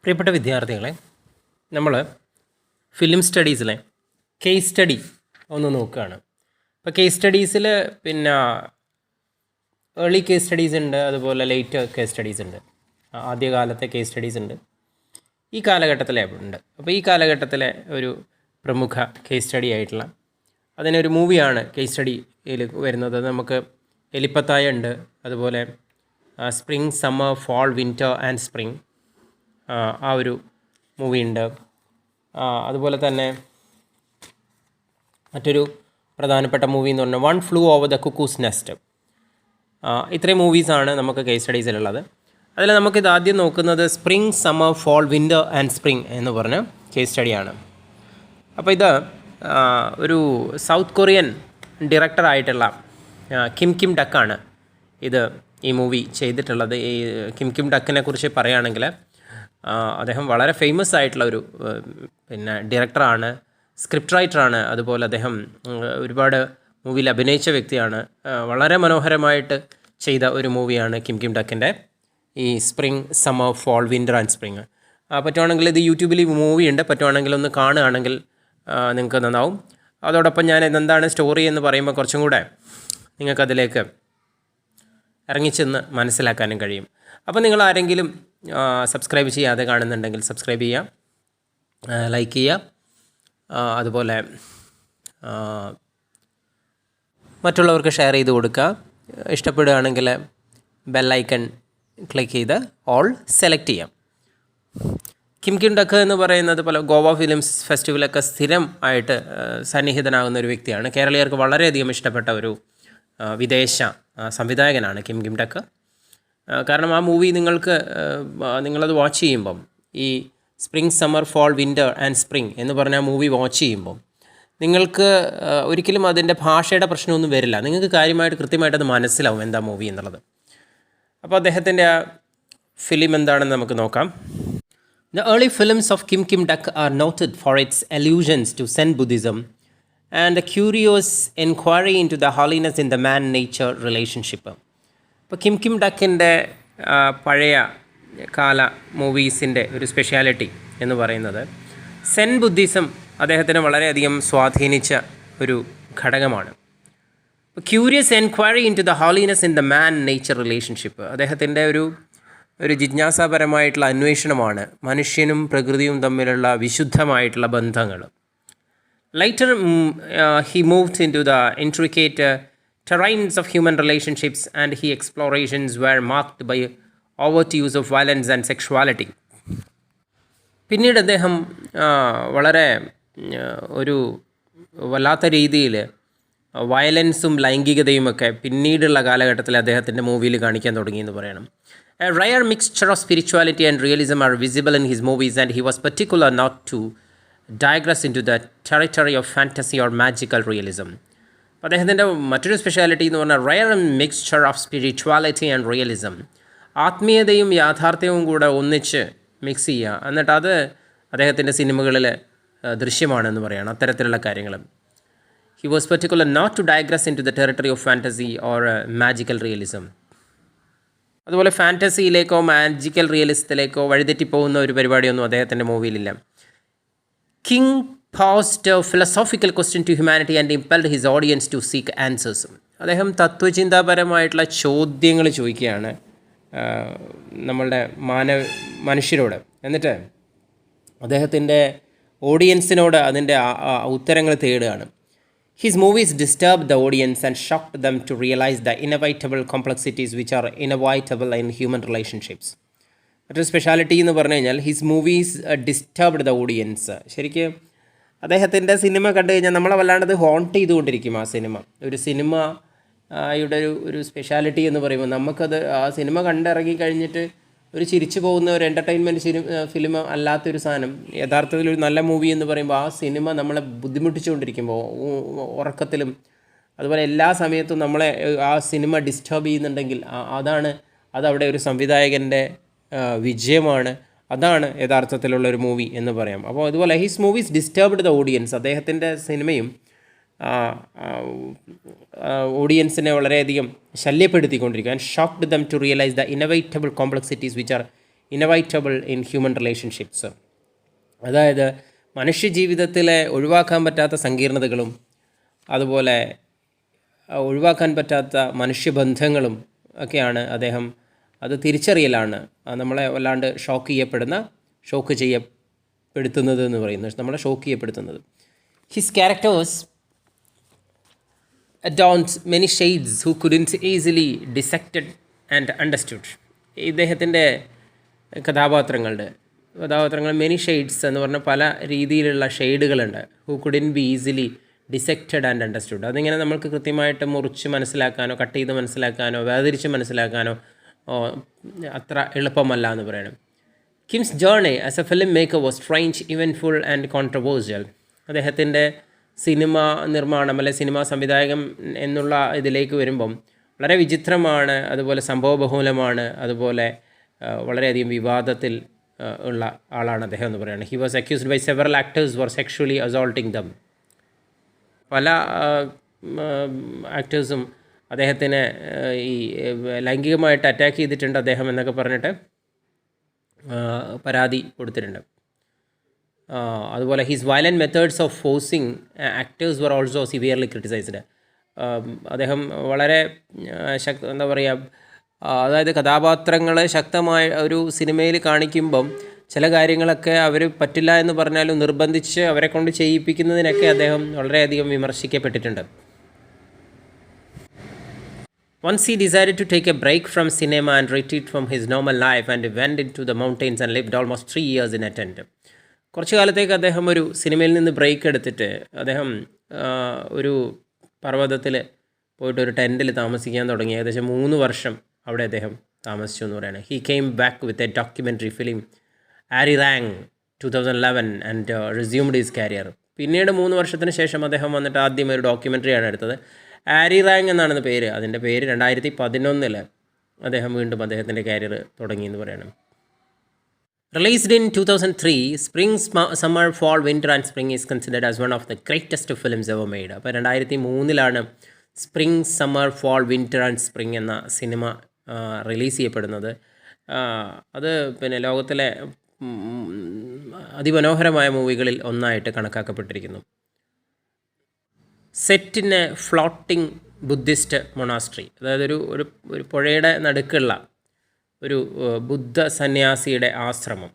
പ്രിയപ്പെട്ട വിദ്യാർത്ഥികളെ, നമ്മൾ ഫിലിം സ്റ്റഡീസിലെ കേസ് സ്റ്റഡി ഒന്ന് നോക്കുകയാണ്. അപ്പോൾ കേസ് സ്റ്റഡീസിൽ പിന്നെ ഏർലി കേസ് സ്റ്റഡീസ് ഉണ്ട്, അതുപോലെ ലേറ്റ് കേസ് സ്റ്റഡീസ് ഉണ്ട്. ആദ്യകാലത്തെ കേസ് സ്റ്റഡീസ് ഉണ്ട്, ഈ കാലഘട്ടത്തിലെ ഉണ്ട്. അപ്പോൾ ഈ കാലഘട്ടത്തിലെ ഒരു പ്രമുഖ കേസ് സ്റ്റഡി ആയിട്ടുള്ള അതിനൊരു മൂവിയാണ് കേസ് സ്റ്റഡിയിൽ വരുന്നത്. നമുക്ക് എലിപ്പത്തായ ഉണ്ട്, അതുപോലെ spring, summer, fall, winter and spring, ആ ഒരു മൂവി ഉണ്ട്. അതുപോലെ തന്നെ മറ്റൊരു പ്രധാനപ്പെട്ട മൂവി എന്ന് പറഞ്ഞാൽ one flu over the cuckoo's nest. ഇത്രയും മൂവീസാണ് നമുക്ക് കേസ് സ്റ്റഡീസിലുള്ളത്. അതിൽ നമുക്കിത് ആദ്യം നോക്കുന്നത് spring, summer, fall, winter and spring എന്ന് പറഞ്ഞ കേസ് സ്റ്റഡിയാണ്. അപ്പോൾ ഇത് ഒരു സൗത്ത് കൊറിയൻ ഡയറക്ടറായിട്ടുള്ള കിം ഡക്കാണ് ഈ മൂവി ചെയ്തിട്ടുള്ളത്. ഈ കിം ഡക്കിനെ കുറിച്ച് പറയുകയാണെങ്കിൽ അദ്ദേഹം വളരെ ഫേമസ് ആയിട്ടുള്ള ഒരു ഡയറക്ടറാണ്, സ്ക്രിപ്റ്റ് റൈറ്ററാണ്. അതുപോലെ അദ്ദേഹം ഒരുപാട് മൂവിയിൽ അഭിനയിച്ച വ്യക്തിയാണ്. വളരെ മനോഹരമായിട്ട് ചെയ്ത ഒരു മൂവിയാണ് കിം ഡക്കിൻ്റെ ഈ spring, summer, fall, winter and spring. പറ്റുവാണെങ്കിൽ ഇത് യൂട്യൂബിൽ ഈ മൂവി ഉണ്ട്, പറ്റുവാണെങ്കിൽ ഒന്ന് കാണുകയാണെങ്കിൽ നിങ്ങൾക്ക് നന്നാവും. അതോടൊപ്പം ഞാൻ ഇതെന്താണ് സ്റ്റോറി എന്ന് പറയുമ്പോൾ കുറച്ചും കൂടെ നിങ്ങൾക്കതിലേക്ക് ഇറങ്ങിച്ചെന്ന് മനസ്സിലാക്കാനും കഴിയും. അപ്പോൾ നിങ്ങൾ ആരെങ്കിലും സബ്സ്ക്രൈബ് ചെയ്യാതെ കാണുന്നുണ്ടെങ്കിൽ സബ്സ്ക്രൈബ് ചെയ്യുക, ലൈക്ക് ചെയ്യുക, അതുപോലെ മറ്റുള്ളവർക്ക് ഷെയർ ചെയ്ത് കൊടുക്കുക. ഇഷ്ടപ്പെടുകയാണെങ്കിൽ ബെല്ലൈക്കൺ ക്ലിക്ക് ചെയ്ത് ഓൾ സെലക്ട് ചെയ്യാം. കിം ഡക്ക് എന്ന് പറയുന്നത് പല ഗോവ ഫിലിംസ് ഫെസ്റ്റിവലൊക്കെ സ്ഥിരം ആയിട്ട് സന്നിഹിതനാകുന്ന ഒരു വ്യക്തിയാണ്. കേരളീയർക്ക് വളരെയധികം ഇഷ്ടപ്പെട്ട ഒരു വിദേശ സംവിധായകനാണ് കിം ഡക്ക്. കാരണം ആ മൂവി നിങ്ങളത് വാച്ച് ചെയ്യുമ്പം, ഈ spring, summer, fall, winter and spring എന്ന് പറഞ്ഞ ആ മൂവി വാച്ച് ചെയ്യുമ്പം നിങ്ങൾക്ക് ഒരിക്കലും അതിൻ്റെ ഭാഷയുടെ പ്രശ്നമൊന്നും വരില്ല. നിങ്ങൾക്ക് കൃത്യമായിട്ട് അത് മനസ്സിലാവും എന്താ മൂവി എന്നുള്ളത്. അപ്പോൾ അദ്ദേഹത്തിൻ്റെ ആ ഫിലിം എന്താണെന്ന് നമുക്ക് നോക്കാം. The early films of Kim Duck are noted for its allusions to Zen Buddhism and the curious inquiry into the holiness in the man-nature relationship. ഇപ്പോൾ കിം ഡക്കിൻ്റെ പഴയ കാല മൂവീസിൻ്റെ ഒരു സ്പെഷ്യാലിറ്റി എന്ന് പറയുന്നത് സെൻ ബുദ്ധിസം അദ്ദേഹത്തിന് വളരെയധികം സ്വാധീനിച്ച ഒരു ഘടകമാണ്. Curious enquiry into the holiness in the man nature relationship, അദ്ദേഹത്തിൻ്റെ ഒരു ജിജ്ഞാസാപരമായിട്ടുള്ള അന്വേഷണമാണ് മനുഷ്യനും പ്രകൃതിയും തമ്മിലുള്ള വിശുദ്ധമായിട്ടുള്ള ബന്ധങ്ങൾ. Later, he moved into the intricate terrains of human relationships, and his explorations were marked by overt use of violence and sexuality. പിന്നീട് അദ്ദേഹം വളരെ ഒരു വല്ലാത്ത രീതിയിൽ വയലൻസും ലൈംഗികതയുമൊക്കെ പിന്നീടുള്ള കാലഘട്ടത്തിൽ അദ്ദേഹത്തിൻ്റെ മൂവിയിൽ കാണിക്കാൻ തുടങ്ങിയെന്ന് പറയണം. A rare mixture of spirituality and realism are visible in his movies, and he was particular not to digress into the territory of fantasy or magical realism. അദ്ദേഹത്തിൻ്റെ മറ്റൊരു സ്പെഷ്യാലിറ്റി എന്ന് പറഞ്ഞാൽ rare mixture of spirituality and realism, ആത്മീയതയും യാഥാർത്ഥ്യവും കൂടെ ഒന്നിച്ച് mix ചെയ്യുക, എന്നിട്ട് അത് അദ്ദേഹത്തിൻ്റെ സിനിമകളിൽ ദൃശ്യമാണെന്ന് പറയുകയാണ്. അത്തരത്തിലുള്ള കാര്യങ്ങൾ. He was particular not to digress into the territory of fantasy or magical realism. അതുപോലെ ഫാൻറ്റസിയിലേക്കോ മാജിക്കൽ റിയലിസത്തിലേക്കോ വഴിതെറ്റിപ്പോകുന്ന ഒരു പരിപാടിയൊന്നും അദ്ദേഹത്തിൻ്റെ മൂവിയിലില്ല. Kim posed a philosophical question to humanity and impelled his audience to seek answers. അദ്ദേഹം തത്വചിന്താപരമായിട്ടുള്ള ചോദ്യങ്ങൾ ചോദിക്കുകയാണ് നമ്മളുടെ മനുഷ്യരോട്, എന്നിട്ട് അദ്ദേഹത്തിൻ്റെ ഓഡിയൻസിനോട് അതിൻ്റെ ഉത്തരങ്ങൾ തേടുകയാണ്. His movies disturbed the audience and shocked them to realize the inevitable complexities which are inevitable in human relationships. മറ്റൊരു സ്പെഷ്യാലിറ്റി എന്ന് പറഞ്ഞു കഴിഞ്ഞാൽ his movies disturbed the audience. ശരിക്കും അദ്ദേഹത്തിൻ്റെ സിനിമ കണ്ടു കഴിഞ്ഞാൽ നമ്മളെ വല്ലാണ്ടത് ഹോണ്ട് ചെയ്തുകൊണ്ടിരിക്കും. ആ സിനിമയുടെ ഒരു സ്പെഷ്യാലിറ്റി എന്ന് പറയുമ്പോൾ നമുക്കത് ആ സിനിമ കണ്ടിറങ്ങി കഴിഞ്ഞിട്ട് ഒരു ചിരിച്ചു പോകുന്ന ഒരു എൻ്റർടൈൻമെൻറ്റ് ഫിലിം അല്ലാത്തൊരു സാധനം, യഥാർത്ഥത്തിൽ ഒരു നല്ല മൂവി എന്ന് പറയുമ്പോൾ ആ സിനിമ നമ്മളെ ബുദ്ധിമുട്ടിച്ചുകൊണ്ടിരിക്കുമ്പോൾ ഉറക്കത്തിലും അതുപോലെ എല്ലാ സമയത്തും നമ്മളെ ആ സിനിമ ഡിസ്റ്റർബ് ചെയ്യുന്നുണ്ടെങ്കിൽ അതവിടെ ഒരു സംവിധായകൻ്റെ വിജയമാണ്. അതാണ് യഥാർത്ഥത്തിലുള്ളൊരു മൂവി എന്ന് പറയാം. അപ്പോൾ അതുപോലെ his movies disturbed the audience, അദ്ദേഹത്തിൻ്റെ സിനിമയും ഓഡിയൻസിനെ വളരെയധികം ശല്യപ്പെടുത്തിക്കൊണ്ടിരിക്കുക. And shocked them to realise the inevitable complexities which are inevitable in human relationships. അതായത് മനുഷ്യജീവിതത്തിലെ ഒഴിവാക്കാൻ പറ്റാത്ത സങ്കീർണതകളും അതുപോലെ ഒഴിവാക്കാൻ പറ്റാത്ത മനുഷ്യബന്ധങ്ങളും ഒക്കെയാണ് അദ്ദേഹം അത് തിരിച്ചറിയലാണ് നമ്മളെ വല്ലാണ്ട് ഷോക്ക് ചെയ്യപ്പെടുത്തുന്നത് എന്ന് പറയുന്നത്, നമ്മളെ ഷോക്ക് ചെയ്യപ്പെടുത്തുന്നത്. His characters adorns many shades who couldn't easily dissected and understood. ഇദ്ദേഹത്തിൻ്റെ കഥാപാത്രങ്ങൾ മെനി ഷെയ്ഡ്സ് എന്ന് പറഞ്ഞാൽ പല രീതിയിലുള്ള ഷെയ്ഡുകളുണ്ട്. Who couldn't be easily dissected and understood. അതിങ്ങനെ നമ്മൾക്ക് കൃത്യമായിട്ട് മുറിച്ച് മനസ്സിലാക്കാനോ കട്ട് ചെയ്ത് മനസ്സിലാക്കാനോ വേർതിരിച്ച് മനസ്സിലാക്കാനോ അത്ര എളുപ്പമല്ല എന്ന് പറയണം. KIMS journey as A film maker was strange, eventful and controversial. അദ്ദേഹത്തിൻ്റെ സിനിമാ നിർമ്മാണം അല്ലെ സിനിമാ സംവിധായകൻ എന്നുള്ള ഇതിലേക്ക് വരുമ്പം വളരെ വിചിത്രമാണ്, അതുപോലെ സംഭവബഹുലമാണ്, അതുപോലെ വളരെയധികം വിവാദത്തിൽ ഉള്ള ആളാണ് അദ്ദേഹം എന്ന് പറയുന്നത്. He was accused by several actors for sexually assaulting them. പല ആക്ടേഴ്സും അദ്ദേഹത്തിന് ഈ ലൈംഗികമായിട്ട് അറ്റാക്ക് ചെയ്തിട്ടുണ്ട് അദ്ദേഹം എന്നൊക്കെ പറഞ്ഞിട്ട് പരാതി കൊടുത്തിട്ടുണ്ട്. അതുപോലെ his violent methods of forcing actors were also severely criticised. അദ്ദേഹം വളരെ എന്താ പറയുക, അതായത് കഥാപാത്രങ്ങളെ ശക്തമായ ഒരു സിനിമയിൽ കാണിക്കുമ്പം ചില കാര്യങ്ങളൊക്കെ അവർ പറ്റില്ല എന്ന് പറഞ്ഞാലും നിർബന്ധിച്ച് അവരെ കൊണ്ട് ചെയ്യിപ്പിക്കുന്നതിനൊക്കെ അദ്ദേഹം വളരെയധികം വിമർശിക്കപ്പെട്ടിട്ടുണ്ട്. Once he decided to take a break from cinema and retreat from his normal life and went into the mountains and lived almost 3 years in a tent. കുറച്ച് കാലത്തേക്ക് അദ്ദേഹം ഒരു സിനിമയിൽ നിന്ന് ബ്രേക്ക് എടുത്തിട്ട് അദ്ദേഹം ഒരു പർവ്വതത്തിൽ പോയിട്ട് ഒരു ടെൻറ്റിൽ താമസിക്കാൻ തുടങ്ങി. ഏകദേശം 3 വർഷം അവിടെ അദ്ദേഹം താമസിച്ചു എന്ന് പറയുന്നത്. He came back with a documentary film Arirang 2011 and resumed his career. പിന്നീട് 3 വർഷത്തിന് ശേഷം അദ്ദേഹം വന്നിട്ട് ആദ്യം ഒരു ഡോക്യുമെൻ്ററിയാണ് എടുത്തത്. ആരിറാങ് എന്നാണ് പേര്. അതിൻ്റെ പേര് 2011 അദ്ദേഹം വീണ്ടും അദ്ദേഹത്തിൻ്റെ കരിയർ തുടങ്ങി എന്ന് പറയണം. Released in 2003, Spring, Summer, Fall, Winter and Spring is considered as one of the greatest films ever made. അപ്പോൾ 2003 spring, summer, fall, winter and spring എന്ന സിനിമ റിലീസ് ചെയ്യപ്പെടുന്നത്. അത് പിന്നെ ലോകത്തിലെ അതിമനോഹരമായ മൂവികളിൽ ഒന്നായിട്ട് കണക്കാക്കപ്പെട്ടിരിക്കുന്നു. Set in a floating Buddhist monastery, അതായത് ഒരു പുഴയുടെ നടുക്കുള്ള ഒരു ബുദ്ധ സന്യാസിയുടെ ആശ്രമം.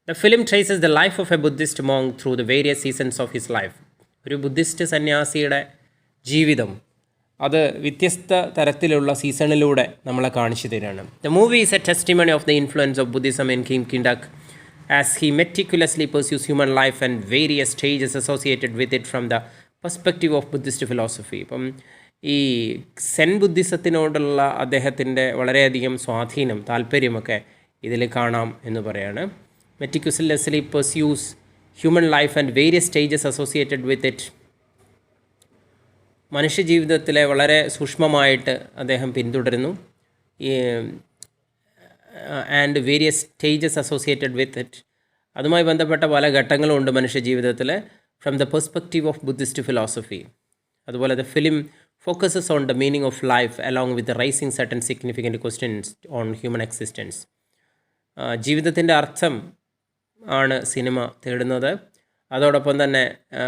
The film traces the life of a Buddhist monk through the various seasons of his life. ഒരു ബുദ്ധിസ്റ്റ് സന്യാസിയുടെ ജീവിതം അത് വ്യത്യസ്ത തരത്തിലുള്ള സീസണിലൂടെ നമ്മളെ കാണിച്ചു തരികയാണ്. The movie is a testimony of the influence of Buddhism in Kim Ki duk as he meticulously pursues human life and various stages associated with it from the perspective of Buddhist philosophy. ഇപ്പം ഈ സെൻ ബുദ്ധിസത്തിനോടുള്ള അദ്ദേഹത്തിൻ്റെ വളരെയധികം സ്വാധീനം, താല്പര്യമൊക്കെ ഇതിൽ കാണാം എന്ന് പറയാണ്. Meticulously pursues human life and various stages associated with it. മനുഷ്യജീവിതത്തിലെ വളരെ സൂക്ഷ്മമായിട്ട് അദ്ദേഹം പിന്തുടരുന്നു. And various stages associated with it, അതുമായി ബന്ധപ്പെട്ട പല ഘട്ടങ്ങളും ഉണ്ട് മനുഷ്യജീവിതത്തിൽ from the perspective of Buddhist philosophy. അതുപോലെ the film focuses on the meaning of life along with the raising certain significant questions on human existence. ജീവിതത്തിൻ്റെ അർത്ഥം ആണ് സിനിമ തേടുന്നത്. അതോടൊപ്പം തന്നെ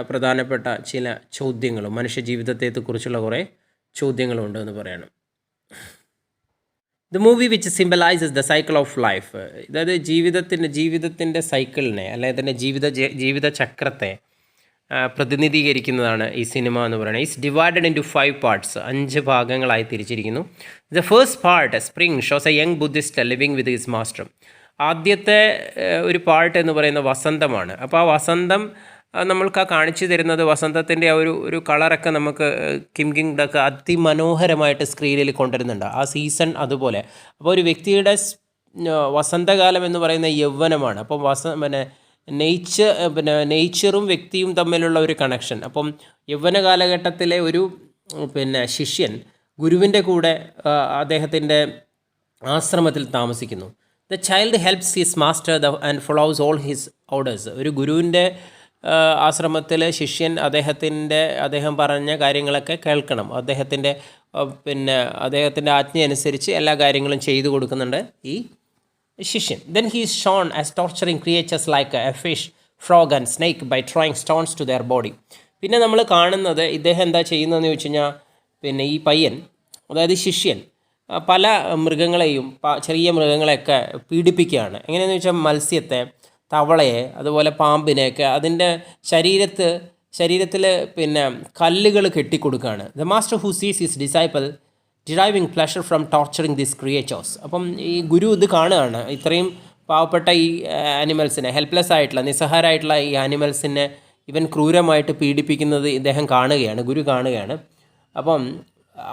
പ്രധാനപ്പെട്ട ചില ചോദ്യങ്ങളും മനുഷ്യജീവിതത്തെക്കുറിച്ചുള്ള കുറേ ചോദ്യങ്ങളുണ്ട് എന്ന് പറയണം. The movie which symbolises the cycle of life, അതായത് ജീവിതത്തിൻ്റെ സൈക്കിളിനെ അല്ലെങ്കിൽ തന്നെ ജീവിത ചക്രത്തെ പ്രതിനിധീകരിക്കുന്നതാണ് ഈ സിനിമ എന്ന് പറയുന്നത്. It's divided into 5 parts, 5 ഭാഗങ്ങളായി തിരിച്ചിരിക്കുന്നു. The first part spring shows a young Buddhist living with his master. ആദ്യത്തെ ഒരു പാർട്ട് എന്ന് പറയുന്നത് വസന്തമാണ്. അപ്പോൾ ആ വസന്തം നമ്മൾക്ക് കാണിച്ചു തരുന്നത് വസന്തത്തിൻ്റെ ആ ഒരു കളറൊക്കെ നമുക്ക് കിംകിൻഡക് അതിമനോഹരമായിട്ട് സ്ക്രീനിൽ കൊണ്ടുവരുന്നുണ്ട്. ആ സീസൺ അതുപോലെ. അപ്പോൾ ഒരു വ്യക്തിയുടെ വസന്തകാലം എന്ന് പറയുന്ന യൗവനമാണ്. അപ്പം നേച്ചറും വ്യക്തിയും തമ്മിലുള്ള ഒരു കണക്ഷൻ. അപ്പം യൗവന കാലഘട്ടത്തിലെ ഒരു ശിഷ്യൻ ഗുരുവിൻ്റെ കൂടെ അദ്ദേഹത്തിൻ്റെ ആശ്രമത്തിൽ താമസിക്കുന്നു. The child helps his master and follows all his orders. ഒരു ഗുരുവിൻ്റെ ആശ്രമത്തിൽ ശിഷ്യൻ അദ്ദേഹം പറഞ്ഞ കാര്യങ്ങളൊക്കെ കേൾക്കണം. അദ്ദേഹത്തിൻ്റെ ആജ്ഞ അനുസരിച്ച് എല്ലാ കാര്യങ്ങളും ചെയ്തു കൊടുക്കുന്നുണ്ട് ഈ ശിഷ്യൻ. Then he is shown as torturing creatures like a fish, frog and snake by throwing stones to their body. പിന്നെ നമ്മൾ കാണുന്നത് ഇദ്ദേഹം എന്താ ചെയ്യുന്നതെന്ന് ചോദിച്ചു കഴിഞ്ഞാൽ, പിന്നെ ഈ പയ്യൻ, അതായത് ശിഷ്യൻ, പല മൃഗങ്ങളെയും ചെറിയ മൃഗങ്ങളെയൊക്കെ പീഡിപ്പിക്കുകയാണ്. എങ്ങനെയാണെന്ന് വെച്ചാൽ മത്സ്യത്തെ, തവളയെ, അതുപോലെ പാമ്പിനെയൊക്കെ അതിൻ്റെ ശരീരത്തിൽ പിന്നെ കല്ലുകൾ കെട്ടിക്കൊടുക്കുകയാണ്. ദ മാസ്റ്റർ ഹു സീസ് his disciple deriving pleasure from torturing these creatures. അപ്പം ഈ ഗുരു ഇത് കാണുകയാണ്, ഇത്രയും പാവപ്പെട്ട ഈ ആനിമൽസിനെ, ഹെൽപ്ലെസ് ആയിട്ടുള്ള, നിസ്സഹാരായിട്ടുള്ള ഈ ആനിമൽസിനെ ഇവൻ ക്രൂരമായിട്ട് പീഡിപ്പിക്കുന്നത് ഇദ്ദേഹം കാണുകയാണ്, ഗുരു കാണുകയാണ്. അപ്പം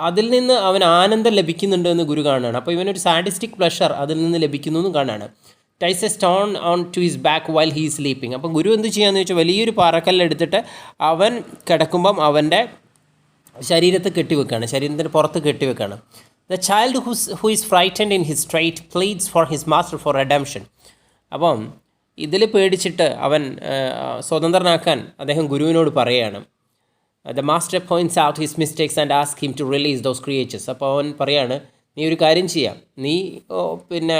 അതിൽ നിന്ന് അവൻ ആനന്ദം ലഭിക്കുന്നുണ്ട് എന്ന് ഗുരു കാണുകയാണ്. അപ്പോൾ ഇവനൊരു സാഡിസ്റ്റിക് പ്ലഷർ അതിൽ നിന്ന് ലഭിക്കുന്നു എന്നും കാണുകയാണ്. Ties a stone onto his back while he sleeping. അപ്പം ഗുരു എന്ത് ചെയ്യാന്ന് വെച്ചാൽ വലിയൊരു പാറക്കല്ലെടുത്തിട്ട് അവൻ കിടക്കുമ്പം അവൻ്റെ ശരീരത്തെ കെട്ടിവെക്കുകയാണ്, ശരീരത്തിന് പുറത്ത് കെട്ടിവെക്കുകയാണ്. The child who is frightened in his strait pleads for his master for redemption. അപ്പം ഇതിൽ പേടിച്ചിട്ട് അവൻ സ്വതന്ത്രനാക്കാൻ അദ്ദേഹം ഗുരുവിനോട് പറയുകയാണ്. The master points out his mistakes and ask him to release those creatures. അപ്പോൾ അവൻ പറയാണ്, നീ ഒരു കാര്യം ചെയ്യാം, നീ പിന്നെ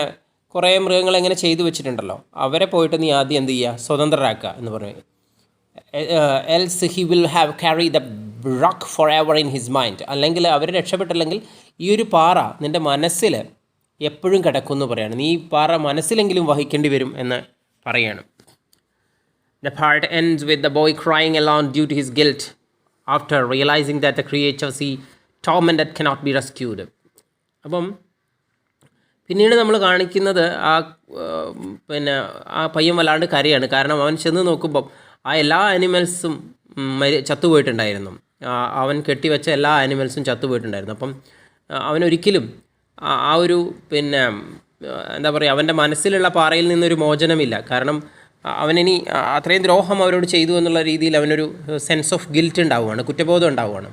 കുറേ മൃഗങ്ങൾ എങ്ങനെ ചെയ്തു വെച്ചിട്ടുണ്ടല്ലോ, അവരെ പോയിട്ട് നീ ആദ്യം എന്ത് ചെയ്യുക, സ്വതന്ത്രരാക്കുക എന്ന് പറയും. Else he will have carry the rock for ever in his mind. അല്ലെങ്കിൽ അവർ രക്ഷപ്പെട്ടില്ലെങ്കിൽ ഈ ഒരു പാറ നിൻ്റെ മനസ്സിൽ എപ്പോഴും കിടക്കുമെന്ന് പറയാണ്. നീ ഈ പാറ മനസ്സിലെങ്കിലും വഹിക്കേണ്ടി വരും എന്ന് പറയാണ്. The part ends with the boy crying alone due to his guilt after realizing that the creatures he tormented cannot be rescued. അപ്പം പിന്നീട് നമ്മൾ കാണിക്കുന്നത് പിന്നെ ആ പയ്യൻ വല്ലാണ്ട് കരയാണ്. കാരണം അവൻ ചെന്ന് നോക്കുമ്പം ആ എല്ലാ ആനിമൽസും ചത്തുപോയിട്ടുണ്ടായിരുന്നു. അവൻ കെട്ടിവെച്ച എല്ലാ ആനിമൽസും ചത്തുപോയിട്ടുണ്ടായിരുന്നു. അപ്പം അവനൊരിക്കലും ആ ഒരു പിന്നെ എന്താ പറയുക, അവൻ്റെ മനസ്സിലുള്ള പാറയിൽ നിന്നൊരു മോചനമില്ല. കാരണം അവനിനി അത്രയും ദ്രോഹം അവരോട് ചെയ്തു എന്നുള്ള രീതിയിൽ അവനൊരു സെൻസ് ഓഫ് ഗിൽറ്റ് ഉണ്ടാവുകയാണ്, കുറ്റബോധം ഉണ്ടാവുകയാണ്.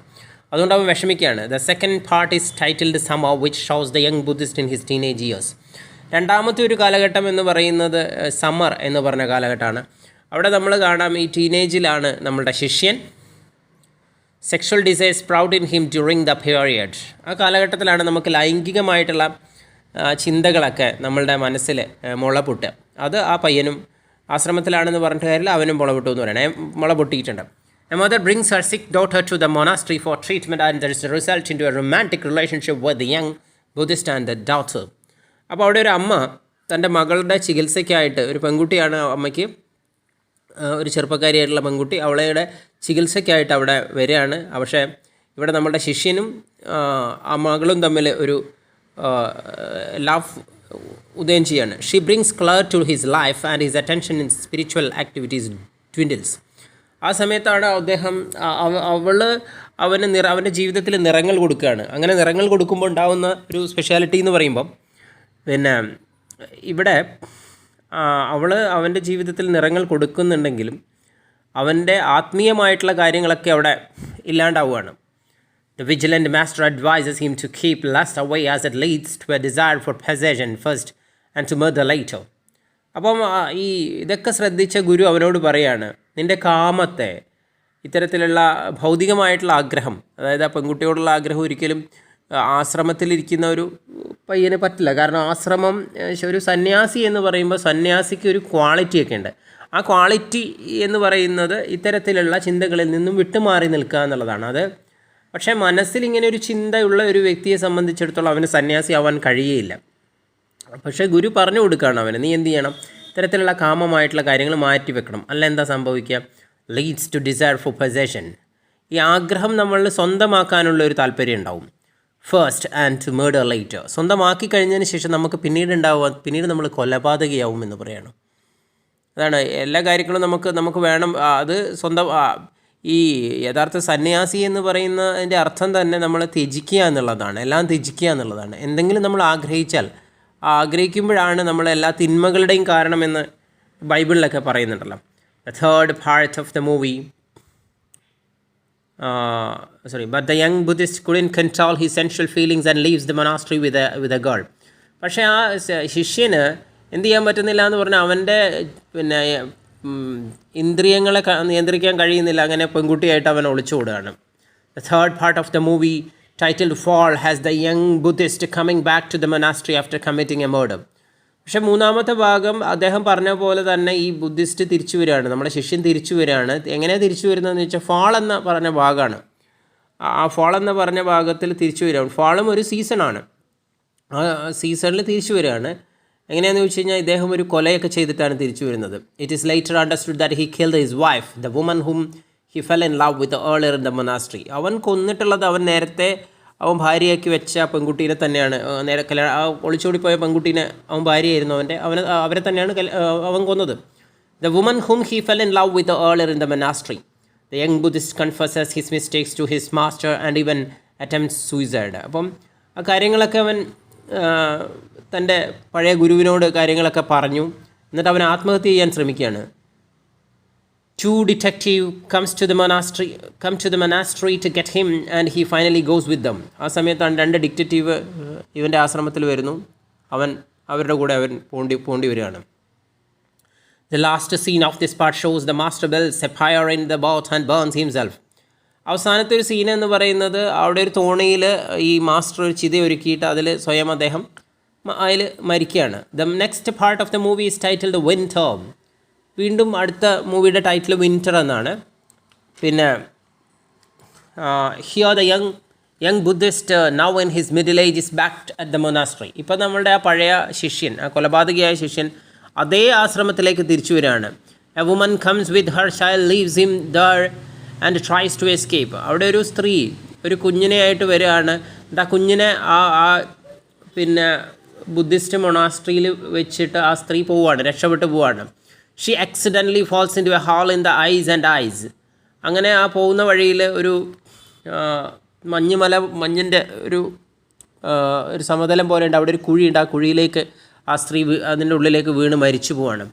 അതുകൊണ്ട് അവൻ വിഷമിക്കുകയാണ്. The second part is titled summer which shows the young Buddhist in his teenage years. രണ്ടാമത്തെ ഒരു കാലഘട്ടം എന്ന് പറയുന്നത് സമ്മർ എന്ന് പറഞ്ഞ കാലഘട്ടമാണ്. അവിടെ നമ്മൾ കാണാം ഈ ടീനേജിലാണ് നമ്മളുടെ ശിഷ്യൻ. Sexual desires proud in him during the period. ആ കാലഘട്ടത്തിലാണ് നമുക്ക് ലൈംഗികമായിട്ടുള്ള ചിന്തകളൊക്കെ നമ്മളുടെ മനസ്സിൽ മുള പൊട്ടുക. അത് ആ പയ്യനും ആശ്രമത്തിലാണെന്ന് പറഞ്ഞിട്ട് കാര്യമില്ല, അവനും മുള പൊട്ടു എന്ന് പറയണേ, മുള പൊട്ടിയിട്ടുണ്ട്. A mother brings her sick daughter to the monastery for treatment and there is a result into a romantic relationship with the young Buddhist and the daughter. അപ്പോൾ അവിടെ ഒരു അമ്മ തൻ്റെ മകളുടെ ചികിത്സയ്ക്കായിട്ട്, ഒരു പെൺകുട്ടിയാണ് അമ്മയ്ക്ക്, ഒരു ചെറുപ്പക്കാരിയായിട്ടുള്ള പെൺകുട്ടി, അവളുടെ ചികിത്സയ്ക്കായിട്ട് അവിടെ വരികയാണ്. പക്ഷേ ഇവിടെ നമ്മുടെ ശിഷ്യനും ആ മകളും തമ്മിൽ ഒരു ലവ് ഉദയം ചെയ്യാണ്. She brings colour to his life and his attention in spiritual activities dwindles. ആ സമയത്താണ് അദ്ദേഹം അവൻ്റെ ജീവിതത്തിൽ നിറങ്ങൾ കൊടുക്കുകയാണ്. അങ്ങനെ നിറങ്ങൾ കൊടുക്കുമ്പോൾ ഉണ്ടാകുന്ന ഒരു സ്പെഷ്യാലിറ്റി എന്ന് പറയുമ്പം പിന്നെ ഇവിടെ അവൻ്റെ ജീവിതത്തിൽ നിറങ്ങൾ കൊടുക്കുന്നുണ്ടെങ്കിലും അവൻ്റെ ആത്മീയമായിട്ടുള്ള കാര്യങ്ങളൊക്കെ അവിടെ ഇല്ലാണ്ടാവുകയാണ്. The vigilant master advises him to keep lust away as it leads to a desire for possession first and to murder later. അപ്പം ഈ ഇതൊക്കെ ശ്രദ്ധിച്ച ഗുരു അവനോട് പറയാണ്, നിൻ്റെ കാമത്തെ, ഇത്തരത്തിലുള്ള ഭൗതികമായിട്ടുള്ള ആഗ്രഹം, അതായത് ആ പെൺകുട്ടിയോടുള്ള ആഗ്രഹം ഒരിക്കലും ആശ്രമത്തിലിരിക്കുന്ന ഒരു പയ്യന് പറ്റില്ല. കാരണം ആശ്രമം, ഒരു സന്യാസി എന്ന് പറയുമ്പോൾ സന്യാസിക്ക് ഒരു ക്വാളിറ്റിയൊക്കെ ഉണ്ട്. ആ ക്വാളിറ്റി എന്ന് പറയുന്നത് ഇത്തരത്തിലുള്ള ചിന്തകളിൽ നിന്നും വിട്ടുമാറി നിൽക്കുക എന്നുള്ളതാണ്. അത് പക്ഷേ മനസ്സിൽ ഇങ്ങനെ ഒരു ചിന്തയുള്ള ഒരു വ്യക്തിയെ സംബന്ധിച്ചിടത്തോളം അവന് സന്യാസി ആവാൻ കഴിയുകയില്ല. പക്ഷേ ഗുരു പറഞ്ഞു കൊടുക്കുകയാണ് അവന്, നീ എന്ത് ചെയ്യണം, ഇത്തരത്തിലുള്ള കാമമായിട്ടുള്ള കാര്യങ്ങൾ മാറ്റി വെക്കണം. അല്ല എന്താ സംഭവിക്കുക, leads to desire for possession. ഈ ആഗ്രഹം നമ്മൾ സ്വന്തമാക്കാനുള്ള ഒരു താല്പര്യം ഉണ്ടാവും. First and to murder later. സ്വന്തമാക്കി കഴിഞ്ഞതിന് ശേഷം നമുക്ക് പിന്നീട് നമ്മൾ കൊലപാതകയാവും എന്ന് പറയണം. അതാണ് എല്ലാ കാര്യങ്ങളും നമുക്ക് വേണം. അത് സ്വന്തം ഈ യഥാർത്ഥ സന്യാസി എന്ന് പറയുന്നതിൻ്റെ അർത്ഥം തന്നെ നമ്മൾ ത്യജിക്കുക എന്നുള്ളതാണ്, എല്ലാം ത്യജിക്കുക എന്നുള്ളതാണ്. എന്തെങ്കിലും നമ്മൾ ആഗ്രഹിക്കുമ്പോഴാണ് നമ്മൾ എല്ലാ തിന്മകളുടെയും കാരണമെന്ന് ബൈബിളിലൊക്കെ പറയുന്നുണ്ടല്ലോ. The third part of the movie but the young Buddhist couldn't control his sensual feelings and leaves the monastery with a girl. പക്ഷേ ആ ശിഷ്യന് എന്ത് ചെയ്യാൻ പറ്റുന്നില്ല എന്ന് പറഞ്ഞാൽ അവൻ്റെ പിന്നെ ഇന്ദ്രിയങ്ങളെ നിയന്ത്രിക്കാൻ കഴിയുന്നില്ല. അങ്ങനെ പെൺകുട്ടിയായിട്ട് അവൻ ഒളിച്ചോടുകയാണ്. The third part of the movie titled Fall has the young Buddhist coming back to the monastery after committing a murder. പക്ഷേ മൂന്നാമത്തെ ഭാഗം അദ്ദേഹം പറഞ്ഞ പോലെ തന്നെ ഈ ബുദ്ധിസ്റ്റ് തിരിച്ചു വരികയാണ്, നമ്മുടെ ശിഷ്യൻ തിരിച്ചു വരികയാണ്. എങ്ങനെയാണ് തിരിച്ചു വരുന്നതെന്ന് വെച്ചാൽ ഫാൾ എന്ന പറഞ്ഞ ഭാഗമാണ്. ആ ഫാൾ എന്ന പറഞ്ഞ ഭാഗത്തിൽ തിരിച്ചു വരികയാണ്. ഫാളും ഒരു സീസണാണ്. ആ സീസണിൽ തിരിച്ചു വരികയാണ്. എങ്ങനെയാണെന്ന് വെച്ച് കഴിഞ്ഞാൽ ഇദ്ദേഹം ഒരു കൊലയൊക്കെ ചെയ്തിട്ടാണ് തിരിച്ചു വരുന്നത്. It is later understood that he killed his wife, the woman whom he fell in love with earlier in the monastery. അവൻ കൊന്നിട്ടുള്ളത് അവൻ നേരത്തെ അവൻ ഭാര്യയാക്കി വെച്ച പെൺകുട്ടീനെ തന്നെയാണ്. നേരെ ഒളിച്ചോടിപ്പോയ പെൺകുട്ടീനെ അവൻ ഭാര്യയായിരുന്നു അവരെ തന്നെയാണ് അവൻ കൊന്നത്. The woman whom he fell in love with earlier in the monastery. The young Buddhist confesses his mistakes to his master and even attempts suicide. അപ്പം ആ കാര്യങ്ങളൊക്കെ അവൻ തൻ്റെ പഴയ ഗുരുവിനോട് കാര്യങ്ങളൊക്കെ പറഞ്ഞു. എന്നിട്ട് അവൻ ആത്മഹത്യ ചെയ്യാൻ ശ്രമിക്കുകയാണ്. Two detective come to the monastery to get him and he finally goes with them. ആ സമയത്താണ് 2 ഡിറ്റക്റ്റീവ് ഇവൻ്റെ ആശ്രമത്തിൽ വരുന്നു. അവരുടെ കൂടെ പോണ്ടി വരികയാണ്. The last scene of this part shows the master builds a fire in the boat and burns himself. അവസാനത്തെ ഒരു സീൻ എന്ന് പറയുന്നത് അവിടെ ഒരു തോണിയിൽ ഈ മാസ്റ്റർ ഒരു ചിത ഒരുക്കിയിട്ട് അതിൽ സ്വയം അദ്ദേഹം അതിൽ മരിക്കുകയാണ്. The next part of the movie is titled Winter. വീണ്ടും അടുത്ത മൂവിയുടെ ടൈറ്റിൽ വിൻ്റർ എന്നാണ്. പിന്നെ here the young Buddhist now in his middle age is back at the monastery. ഇപ്പോൾ നമ്മളുടെ ആ പഴയ ശിഷ്യൻ, ആ കൊലപാതകിയായ ശിഷ്യൻ അതേ ആശ്രമത്തിലേക്ക് തിരിച്ചു വരികയാണ്. A woman comes with her child leaves him there and tries to escape. അവിടെ ഒരു സ്ത്രീ ഒരു കുഞ്ഞിനെയായിട്ട് വരികയാണ്. ആ കുഞ്ഞിനെ പിന്നെ ബുദ്ധിസ്റ്റ് മൊണാസ്ട്രിയിൽ വെച്ചിട്ട് ആ സ്ത്രീ രക്ഷപ്പെട്ടു പോവുകയാണ്. She accidentally falls into a hole in the ice. അങ്ങനെ ആ പോകുന്ന വഴിയിൽ ഒരു മഞ്ഞിൻ്റെ ഒരു സമതലം പോലെ ഉണ്ട്. അവിടെ ഒരു കുഴിയുണ്ട്. ആ കുഴിയിലേക്ക് ആ സ്ത്രീ അതിൻ്റെ ഉള്ളിലേക്ക് വീണ് മരിച്ചു പോവാണ്.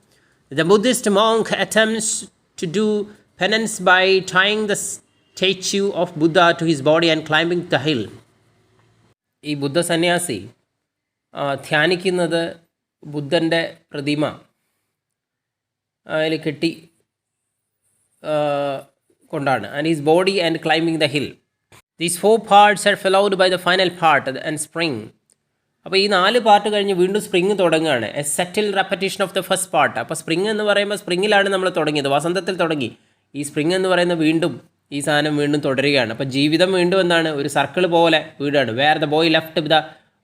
The Buddhist monk attempts to do penance by tying the statue of Buddha to his body and climbing the hill. ഈ ബുദ്ധ സന്യാസി ധ്യാനിക്കുന്നത് ബുദ്ധൻ്റെ പ്രതിമ അതിൽ കെട്ടി കൊണ്ടാണ്. And his body and climbing the hill. These 4 parts are followed by the final part and spring. അപ്പോൾ ഈ 4 പാർട്ട് കഴിഞ്ഞ് വീണ്ടും സ്പ്രിങ് തുടങ്ങുകയാണ്. A subtle repetition of the first part. അപ്പോൾ സ്പ്രിങ് എന്ന് പറയുമ്പോൾ സ്പ്രിങ്ങിലാണ് നമ്മൾ തുടങ്ങിയത്, വസന്തത്തിൽ തുടങ്ങി. ഈ സ്പ്രിങ് എന്ന് പറയുന്ന വീണ്ടും ഈ സാധനം വീണ്ടും തുടരുകയാണ്. അപ്പോൾ ജീവിതം വീണ്ടും എന്താണ്, ഒരു സർക്കിൾ പോലെ വീടാണ്. Where the boy left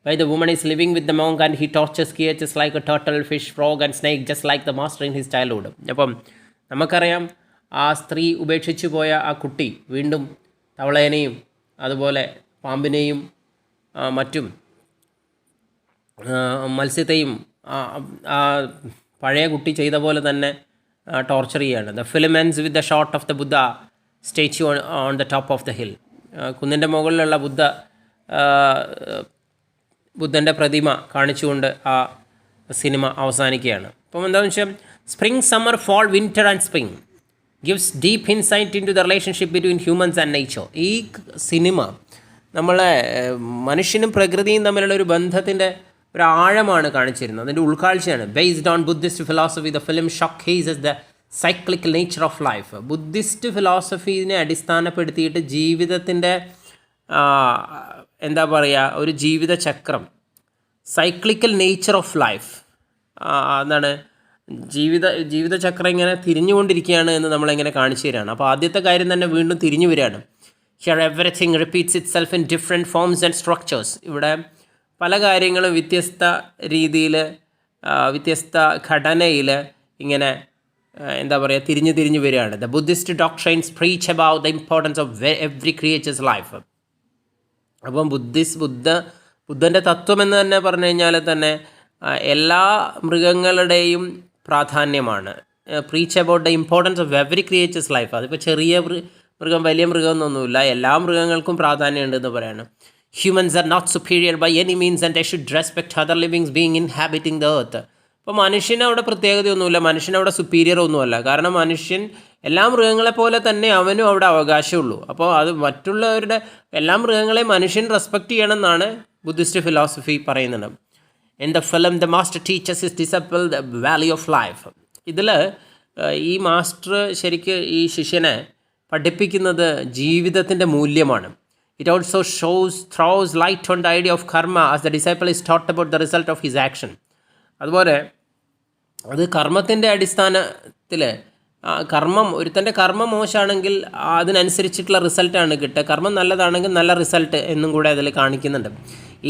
by the woman is living with the monk and he tortures creatures like a turtle, fish, frog and snake just like the master in his childhood. അപ്പം നമുക്കറിയാം ആ സ്ത്രീ ഉപേക്ഷിച്ചു പോയ ആ കുട്ടി വീണ്ടും തവളേനെയും അതുപോലെ പാമ്പിനെയും മറ്റും മത്സ്യത്തെയും ആ പഴയ കുട്ടി ചെയ്ത പോലെ തന്നെ ടോർച്ചർ ചെയ്യുകയാണ്. The film ends with the shot of the Buddha statue on the top of the hill. കുന്നിൻ്റെ മുകളിലുള്ള ബുദ്ധൻ്റെ പ്രതിമ കാണിച്ചുകൊണ്ട് ആ സിനിമ അവസാനിക്കുകയാണ്. അപ്പം എന്താണെന്ന് വെച്ചാൽ spring, summer, fall, winter and spring gives deep insight into the relationship between humans and nature. ഈ സിനിമ നമ്മളെ മനുഷ്യനും പ്രകൃതിയും തമ്മിലുള്ള ഒരു ബന്ധത്തിൻ്റെ ഒരു ആഴമാണ് കാണിച്ചിരുന്നത്, അതിൻ്റെ ഉൾക്കാഴ്ചയാണ്. Based on Buddhist philosophy the film showcases the cyclical nature of life. Buddhist ഫിലോസഫീനെ അടിസ്ഥാനപ്പെടുത്തിയിട്ട് ജീവിതത്തിൻ്റെ എന്താ പറയുക, ഒരു ജീവിതചക്രം, സൈക്ലിക്കൽ നേച്ചർ ഓഫ് ലൈഫ് എന്താണ്, ജീവിതചക്രം ഇങ്ങനെ തിരിഞ്ഞുകൊണ്ടിരിക്കുകയാണ് എന്ന് നമ്മളെങ്ങനെ കാണിച്ചു തരികയാണ്. അപ്പോൾ ആദ്യത്തെ കാര്യം തന്നെ വീണ്ടും തിരിഞ്ഞു വരികയാണ്. Here everything repeats it self in different forms and structures. ഇവിടെ പല കാര്യങ്ങളും വ്യത്യസ്ത രീതിയിൽ വ്യത്യസ്ത ഘടനയിൽ ഇങ്ങനെ എന്താ പറയുക തിരിഞ്ഞു വരികയാണ്. The Buddhist doctrines preach about the importance of every creature's life. അപ്പം ബുദ്ധൻ്റെ തത്വം എന്ന് തന്നെ പറഞ്ഞു കഴിഞ്ഞാൽ തന്നെ എല്ലാ മൃഗങ്ങളുടെയും പ്രാധാന്യമാണ്. Preach about the importance of every creature's life. അതിപ്പോൾ ചെറിയ മൃഗം വലിയ മൃഗം എന്നൊന്നുമില്ല, എല്ലാ മൃഗങ്ങൾക്കും പ്രാധാന്യമുണ്ടെന്ന് പറയാണ്. Humans are not superior by any means and they should respect other livings being inhabiting the earth. അപ്പോൾ മനുഷ്യനവിടെ പ്രത്യേകതയൊന്നുമില്ല, മനുഷ്യനവിടെ സുപ്പീരിയർ ഒന്നുമല്ല. കാരണം മനുഷ്യൻ എല്ലാ മൃഗങ്ങളെപ്പോലെ തന്നെ അവനും അവിടെ അവകാശമുള്ളൂ. അപ്പോൾ അത് മറ്റുള്ളവരുടെ എല്ലാ മൃഗങ്ങളെയും മനുഷ്യൻ റെസ്പെക്റ്റ് ചെയ്യണം എന്നാണ് ബുദ്ധിസ്റ്റ് ഫിലോസഫി പറയുന്നത്. In the film the master teaches his disciple the value of life. ഇതിൽ ഈ മാസ്റ്റർ ശരിക്ക് ഈ ശിഷ്യനെ പഠിപ്പിക്കുന്നത് ജീവിതത്തിൻ്റെ മൂല്യമാണ്. It also throws light on the idea of karma as the disciple is taught about the result of his action. അതുപോലെ അത് കർമ്മത്തിൻ്റെ അടിസ്ഥാനത്തിൽ കർമ്മം ഒരുത്തൻ്റെ കർമ്മം മോശമാണെങ്കിൽ അതിനനുസരിച്ചിട്ടുള്ള റിസൾട്ടാണ് കിട്ടുക. കർമ്മം നല്ലതാണെങ്കിൽ നല്ല റിസൾട്ട് എന്നും കൂടെ അതിൽ കാണിക്കുന്നുണ്ട്.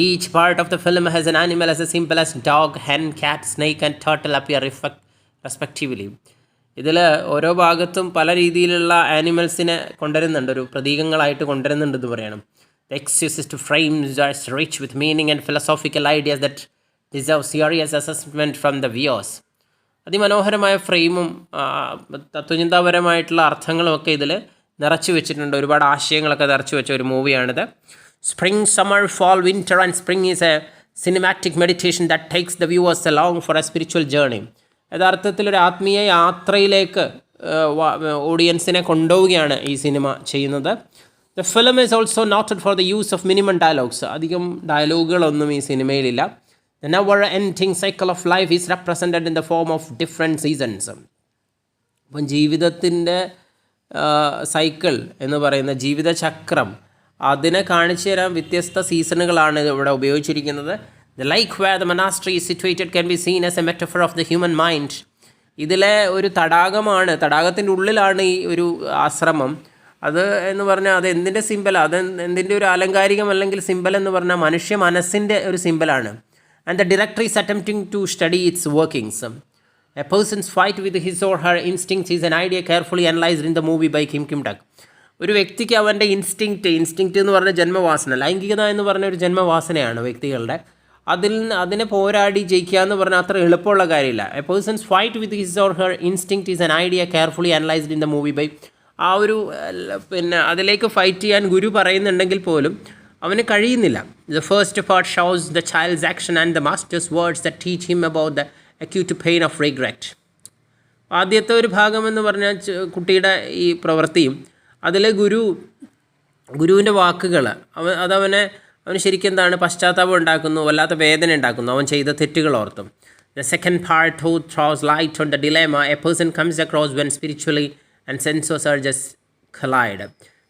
Each part of the film has an animal as a simple as dog, hen, cat, snake and turtle appear respectively. ഇതിൽ ഓരോ ഭാഗത്തും പല രീതിയിലുള്ള ആനിമൽസിനെ കൊണ്ടുവരുന്നുണ്ട്, ഒരു പ്രതീകങ്ങളായിട്ട് കൊണ്ടുവരുന്നുണ്ടെന്ന് പറയണം. The excuse to frames are rich with meaning and philosophical ideas that deserve serious assessment from the viewers. അതിമനോഹരമായ ഫ്രെയിമും തത്വചിന്താപരമായിട്ടുള്ള അർത്ഥങ്ങളും ഒക്കെ ഇതിൽ നിറച്ചു വെച്ചിട്ടുണ്ട്. ഒരുപാട് ആശയങ്ങളൊക്കെ നിറച്ചു വെച്ച ഒരു മൂവിയാണിത്. Spring, summer, fall, winter and spring is a cinematic meditation that takes the viewers along for a spiritual journey. യഥാർത്ഥത്തിൽ ഒരു ആത്മീയ യാത്രയിലേക്ക് ഓഡിയൻസിനെ കൊണ്ടുപോവുകയാണ് ഈ സിനിമ ചെയ്യുന്നത്. The film is also noted for the use of minimum dialogues. അധികം ഡയലോഗുകളൊന്നും ഈ സിനിമയിലില്ല. The never-ending cycle of life is represented in the form of different seasons. അപ്പം ജീവിതത്തിൻ്റെ സൈക്കിൾ എന്ന് പറയുന്ന ജീവിതചക്രം അതിനെ കാണിച്ചു തരാൻ വ്യത്യസ്ത സീസണുകളാണ് ഇവിടെ ഉപയോഗിച്ചിരിക്കുന്നത്. The lake where the monastery is situated can be seen as a metaphor of the human mind. ഇതിലെ ഒരു തടാകമാണ്, തടാകത്തിൻ്റെ ഉള്ളിലാണ് ഈ ഒരു ആശ്രമം. അത് എന്ന് പറഞ്ഞാൽ അത് എന്തിൻ്റെ സിമ്പലാണ്, അത് എന്തിൻ്റെ ഒരു ആലങ്കാരികം അല്ലെങ്കിൽ സിമ്പൽ എന്ന് പറഞ്ഞാൽ മനുഷ്യ മനസ്സിൻ്റെ ഒരു സിമ്പലാണ്. And the director is attempting to study its workings. A person's fight with his or her instincts is an idea carefully analyzed in the movie by Calicut. ഒരു വ്യക്തിക്ക് അവൻ്റെ ഇൻസ്റ്റിങ്ക്റ്റ് എന്ന് പറഞ്ഞ ജന്മവാസന, ലൈംഗികത എന്ന് പറഞ്ഞ ഒരു ജന്മവാസനയാണ് വ്യക്തികളുടെ. അതിനെ പോരാടി ജയിക്കുക എന്ന് പറഞ്ഞാൽ അത്ര എളുപ്പമുള്ള കാര്യമില്ല. A person's fight with his or her instinct is an idea carefully analysed in the movie by. ആ ഒരു അതിലേക്ക് ഫൈറ്റ് ചെയ്യാൻ ഗുരു പറയുന്നുണ്ടെങ്കിൽ പോലും അവന് കഴിയുന്നില്ല. The first part shows the child's action and the masters words that teach him about the acute pain of regret. ആദ്യത്തെ ഒരു ഭാഗം എന്ന് പറഞ്ഞാൽ കുട്ടിയുടെ ഈ പ്രവൃത്തിയും അതിലെ ഗുരുവിൻ്റെ വാക്കുകൾ അവന് ശരിക്കും എന്താണ് പശ്ചാത്താപം ഉണ്ടാക്കുന്നു, വല്ലാത്ത വേദന ഉണ്ടാക്കുന്നു അവൻ ചെയ്ത തെറ്റുകൾ ഓർത്തും. The second part throws light on the dilemma a person comes across when spiritually and senses are just collide.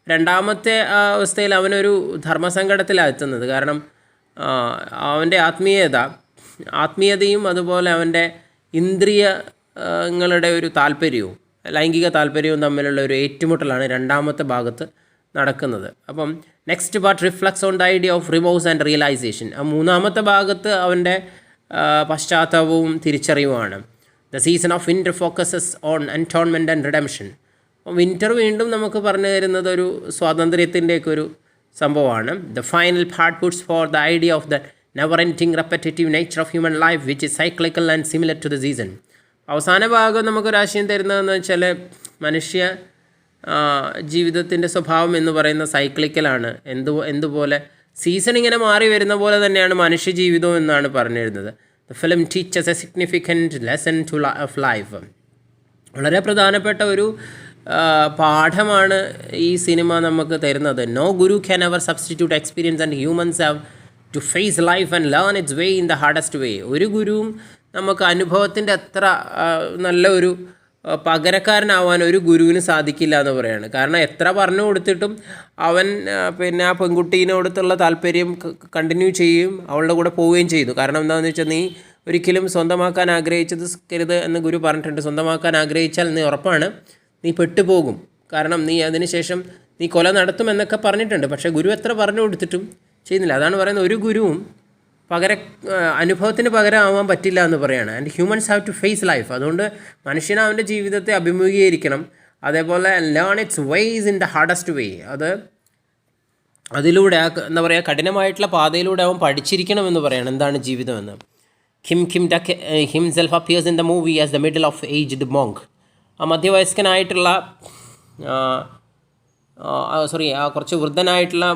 രണ്ടാമത്തെ അവസ്ഥയിൽ അവനൊരു ധർമ്മസങ്കടത്തിലാണ് എത്തുന്നത്. കാരണം അവൻ്റെ ആത്മീയതയും അതുപോലെ അവൻ്റെ ഇന്ദ്രിയങ്ങളുടെ ഒരു താല്പര്യവും ലൈംഗിക താല്പര്യവും തമ്മിലുള്ള ഒരു ഏറ്റുമുട്ടലാണ് രണ്ടാമത്തെ ഭാഗത്ത് നടക്കുന്നത്. അപ്പം next part reflects on the idea of remorse and realisation. മൂന്നാമത്തെ ഭാഗത്ത് അവൻ്റെ പശ്ചാത്താപവും തിരിച്ചറിവുമാണ്. The season of winter focuses on atonement and redemption. Winter വീണ്ടും നമുക്ക് പറഞ്ഞു തരുന്നത് ഒരു സ്വാതന്ത്ര്യത്തിൻ്റെയൊക്കെ ഒരു സംഭവമാണ്. The final part puts forth the idea of the never ending repetitive nature of human life which is cyclical and similar to the season. അവസാന ഭാഗം നമുക്കൊരാശയം തരുന്നതെന്ന് വെച്ചാൽ മനുഷ്യ ജീവിതത്തിൻ്റെ സ്വഭാവം എന്ന് പറയുന്ന സൈക്ലിക്കലാണ്. എന്തുപോലെ സീസൺ ഇങ്ങനെ മാറി വരുന്ന പോലെ തന്നെയാണ് മനുഷ്യ ജീവിതവും എന്നാണ് പറഞ്ഞിരുന്നത്. The film teaches a significant lesson of life. വളരെ പ്രധാനപ്പെട്ട ഒരു പാഠമാണ് ഈ സിനിമ നമുക്ക് തരുന്നത്. No guru can ever substitute experience and humans have to face life and learn its way in the hardest way. ഒരു ഗുരുവും നമുക്ക് അനുഭവത്തിൻ്റെ അത്ര നല്ല ഒരു പകരക്കാരനാവാൻ ഒരു ഗുരുവിന് സാധിക്കില്ല എന്ന് പറയാണ്. കാരണം എത്ര പറഞ്ഞു കൊടുത്തിട്ടും അവൻ ആ പെൺകുട്ടീനോടുത്തുള്ള താല്പര്യം കണ്ടിന്യൂ ചെയ്യുകയും അവളുടെ കൂടെ പോവുകയും ചെയ്തു. കാരണം എന്താണെന്ന് വെച്ചാൽ നീ ഒരിക്കലും സ്വന്തമാക്കാൻ ആഗ്രഹിച്ചത് കരുത് എന്ന് ഗുരു പറഞ്ഞിട്ടുണ്ട്. സ്വന്തമാക്കാൻ ആഗ്രഹിച്ചാൽ നീ ഉറപ്പാണ് നീ പെട്ടുപോകും. കാരണം നീ അതിനുശേഷം നീ കൊല നടത്തുമെന്നൊക്കെ പറഞ്ഞിട്ടുണ്ട്. പക്ഷേ ഗുരു എത്ര പറഞ്ഞു കൊടുത്തിട്ടും ചെയ്യുന്നില്ല. അതാണ് പറയുന്നത് ഒരു ഗുരുവും അനുഭവത്തിന് പകരമാവാൻ പറ്റില്ല എന്ന് പറയുകയാണ്. And humans have to face life. അതുകൊണ്ട് മനുഷ്യൻ അവൻ്റെ ജീവിതത്തെ അഭിമുഖീകരിക്കണം. അതേപോലെ learn its ways in the hardest way. അതിലൂടെ എന്താ പറയുക കഠിനമായിട്ടുള്ള പാതയിലൂടെ അവൻ പഠിച്ചിരിക്കണമെന്ന് പറയണം എന്താണ് ജീവിതമെന്ന്. Kim Duk himself appears in the movie as the middle of aged monk. ആ മധ്യവയസ്കനായിട്ടുള്ള കുറച്ച് വൃദ്ധനായിട്ടുള്ള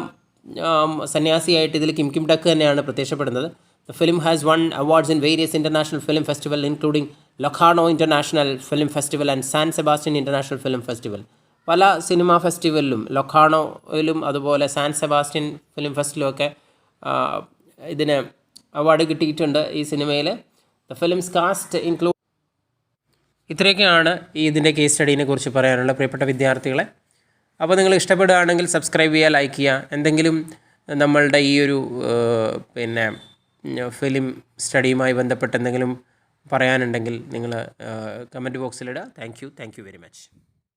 സന്യാസിയായിട്ട് ഇതിൽ കിം ഡക്ക് തന്നെയാണ് പ്രത്യക്ഷപ്പെടുന്നത്. The film has one awards in various international film festival including Locarno international film festival and San Sebastian international film festival. പല cinema ഫെസ്റ്റിവലിലും ലൊക്കാർണോയിലും അതുപോലെ San Sebastian film ഫെസ്റ്റിവലൊക്കെ ഇതിന് award കിട്ടിയിട്ടുണ്ട് ഈ സിനിമയിൽ. The film's cast include. ഇത്രയൊക്കെയാണ് ഇതിൻ്റെ കേസ് സ്റ്റഡീനെ കുറിച്ച് പറയാനുള്ള പ്രിയപ്പെട്ട വിദ്യാർത്ഥികളെ. അപ്പോൾ നിങ്ങൾ ഇഷ്ടപ്പെടുകയാണെങ്കിൽ സബ്സ്ക്രൈബ് ചെയ്യുക, ലൈക്ക് ചെയ്യുക. എന്തെങ്കിലും നമ്മളുടെ ഈ ഒരു ഫിലിം സ്റ്റഡിയുമായി ബന്ധപ്പെട്ട് എന്തെങ്കിലും പറയാനുണ്ടെങ്കിൽ നിങ്ങൾ കമൻറ്റ് ബോക്സിലിടുക. Thank you very much.